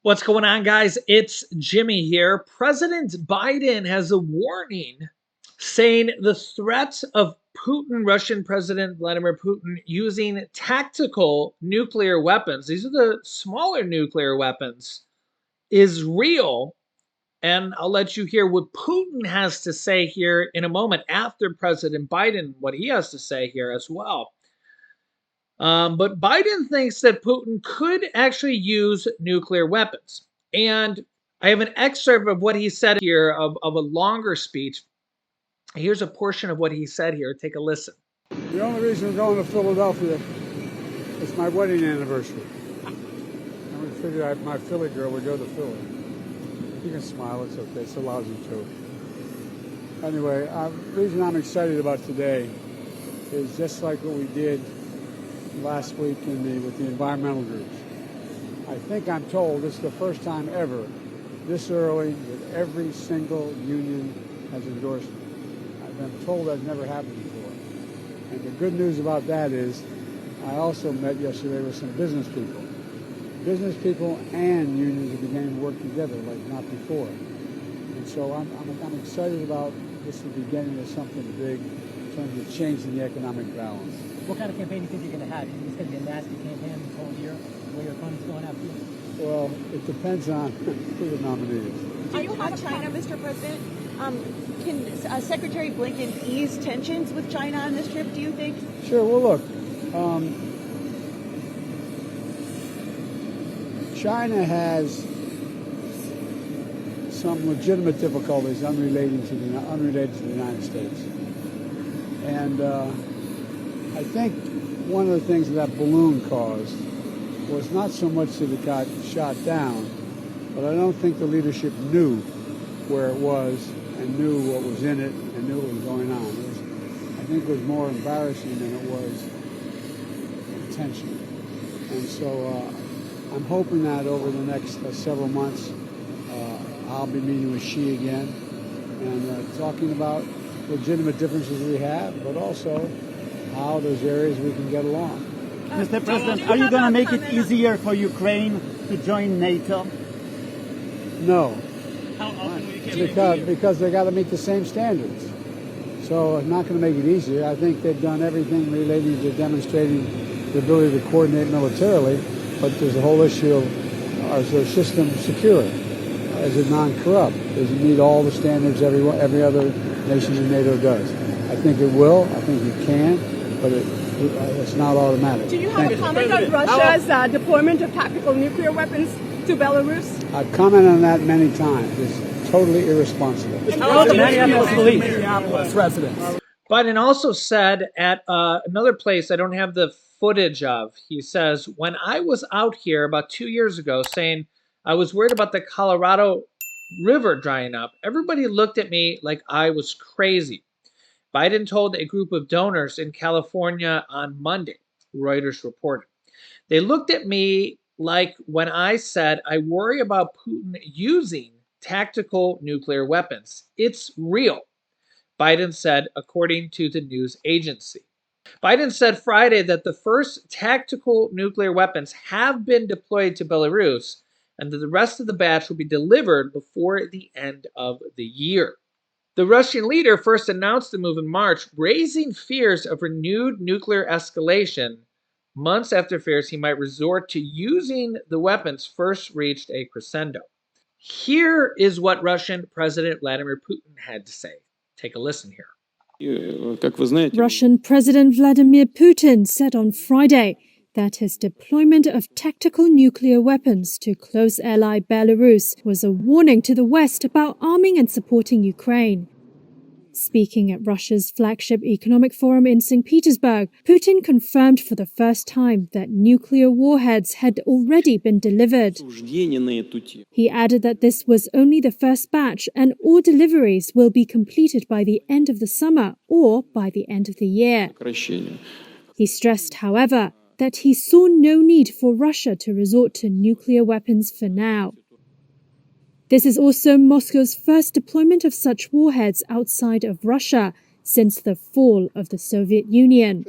What's going on, guys? It's Jimmy here. President Biden has a warning saying the threat of Russian President Vladimir Putin using tactical nuclear weapons, these are the smaller nuclear weapons, is real. And I'll let you hear what Putin has to say here in a moment after President Biden, what he has to say here as well. But Biden thinks that Putin could actually use nuclear weapons. And I have an excerpt of what he said here of a longer speech. Here's a portion of what he said here. Take a listen. The only reason we're going to Philadelphia is my wedding anniversary. And we figured my Philly girl would go to Philly. You can smile, it's okay, it's a lousy joke. Anyway, the reason I'm excited about today is just like what we did last week with the environmental groups. I think I'm told this is the first time ever this early that every single union has endorsed it. I've been told that's never happened before. And the good news about that is I also met yesterday with some business people. Business people and unions are beginning to work together like not before. And so I'm excited about this is the beginning of something big in terms of changing the economic balance. What kind of campaign do you think you're going to have? Do you think it's going to be a nasty campaign this whole year where your opponent's going after you? Well, it depends on who the nominee is. Do you have China, Mr. President? Can Secretary Blinken ease tensions with China on this trip, do you think? Sure. Well, look, China has some legitimate difficulties unrelated to the United States. And I think one of the things that balloon caused was not so much that it got shot down, but I don't think the leadership knew where it was and knew what was in it and knew what was going on. I think it was more embarrassing than it was intentional. And so I'm hoping that over the next several months, I'll be meeting with Xi again and talking about legitimate differences we have, but also how there's areas we can get along. Mr. President, are you going to make it easier for Ukraine to join NATO? No. How often will you Because they got to meet the same standards. So it's not going to make it easier. I think they've done everything relating to demonstrating the ability to coordinate militarily, but there's a whole issue of is their system secure? Is it non-corrupt? Does it meet all the standards every other nation in NATO does? I think it will. I think it can, but it's not automatic. Do you have a comment on Russia's deployment of tactical nuclear weapons to Belarus? I've commented on that many times. It's totally irresponsible. How the Minneapolis residents? Biden also said at another place I don't have the footage of, he says, when I was out here about 2 years ago saying I was worried about the Colorado River drying up, everybody looked at me like I was crazy. Biden told a group of donors in California on Monday, Reuters reported. They looked at me like when I said I worry about Putin using tactical nuclear weapons. It's real, Biden said, according to the news agency. Biden said Friday that the first tactical nuclear weapons have been deployed to Belarus and that the rest of the batch will be delivered before the end of the year. The Russian leader first announced the move in March, raising fears of renewed nuclear escalation months after fears he might resort to using the weapons first reached a crescendo. Here is what Russian President Vladimir Putin had to say. Take a listen here. Russian President Vladimir Putin said on Friday that his deployment of tactical nuclear weapons to close ally Belarus was a warning to the West about arming and supporting Ukraine. Speaking at Russia's flagship economic forum in St. Petersburg, Putin confirmed for the first time that nuclear warheads had already been delivered. He added that this was only the first batch and all deliveries will be completed by the end of the summer or by the end of the year. He stressed, however, that he saw no need for Russia to resort to nuclear weapons for now. This is also Moscow's first deployment of such warheads outside of Russia since the fall of the Soviet Union.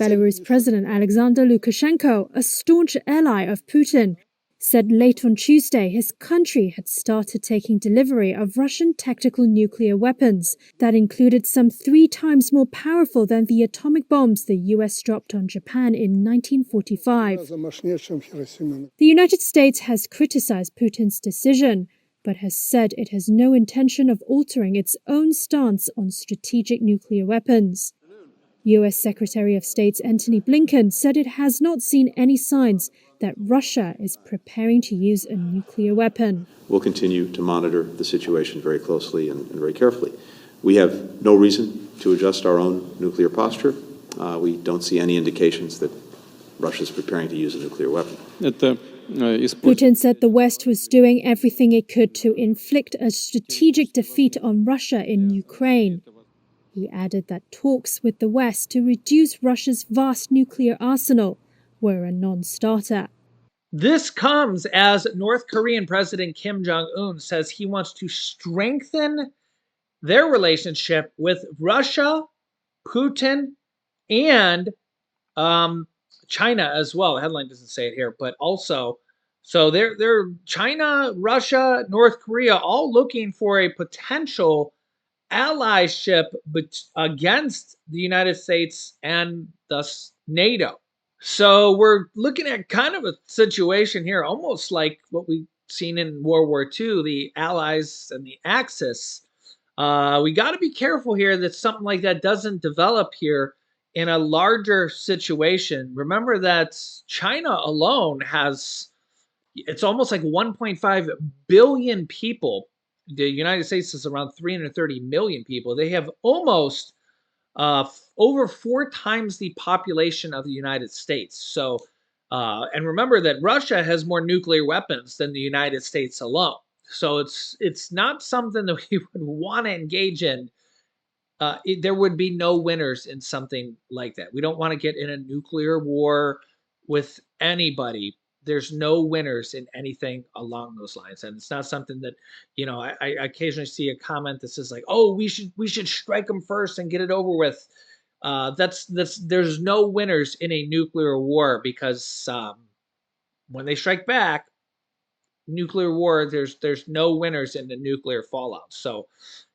Belarus President Alexander Lukashenko, a staunch ally of Putin, said late on Tuesday his country had started taking delivery of Russian tactical nuclear weapons that included some 3 times more powerful than the atomic bombs the US dropped on Japan in 1945. The United States has criticized Putin's decision, but has said it has no intention of altering its own stance on strategic nuclear weapons. US Secretary of State Antony Blinken said it has not seen any signs that Russia is preparing to use a nuclear weapon. We'll continue to monitor the situation very closely and very carefully. We have no reason to adjust our own nuclear posture. We don't see any indications that Russia is preparing to use a nuclear weapon. Putin said the West was doing everything it could to inflict a strategic defeat on Russia in Ukraine. He added that talks with the West to reduce Russia's vast nuclear arsenal were a non-starter. This comes as North Korean President Kim Jong-un says he wants to strengthen their relationship with Russia, Putin, and China as well. The headline doesn't say it here, but also, so they're China, Russia, North Korea, all looking for a potential allyship against the United States and thus NATO. So we're looking at kind of a situation here, almost like what we've seen in World War II, the Allies and the Axis. We got to be careful here that something like that doesn't develop here in a larger situation. Remember that China alone has, it's almost like 1.5 billion people. The United States is around 330 million people. They have almost over 4 times the population of the United States. So, and remember that Russia has more nuclear weapons than the United States alone. So it's not something that we would want to engage in. There would be no winners in something like that. We don't want to get in a nuclear war with anybody. There's no winners in anything along those lines, and it's not something that, I occasionally see a comment that says like, "Oh, we should strike them first and get it over with." There's no winners in a nuclear war because when they strike back, nuclear war, there's no winners in the nuclear fallout. So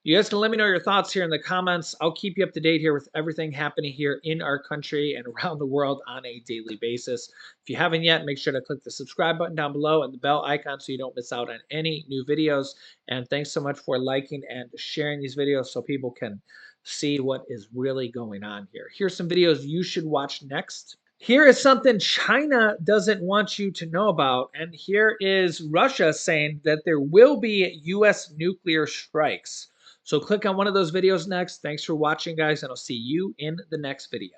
you guys can let me know your thoughts here in the comments. I'll keep you up to date here with everything happening here in our country and around the world on a daily basis. If you haven't yet, make sure to click the subscribe button down below and the bell icon so you don't miss out on any new videos. And thanks so much for liking and sharing these videos so people can see what is really going on here. Here's some videos you should watch next. Here is something China doesn't want you to know about, and here is Russia saying that there will be U.S. nuclear strikes. So click on one of those videos next. Thanks for watching, guys, and I'll see you in the next video.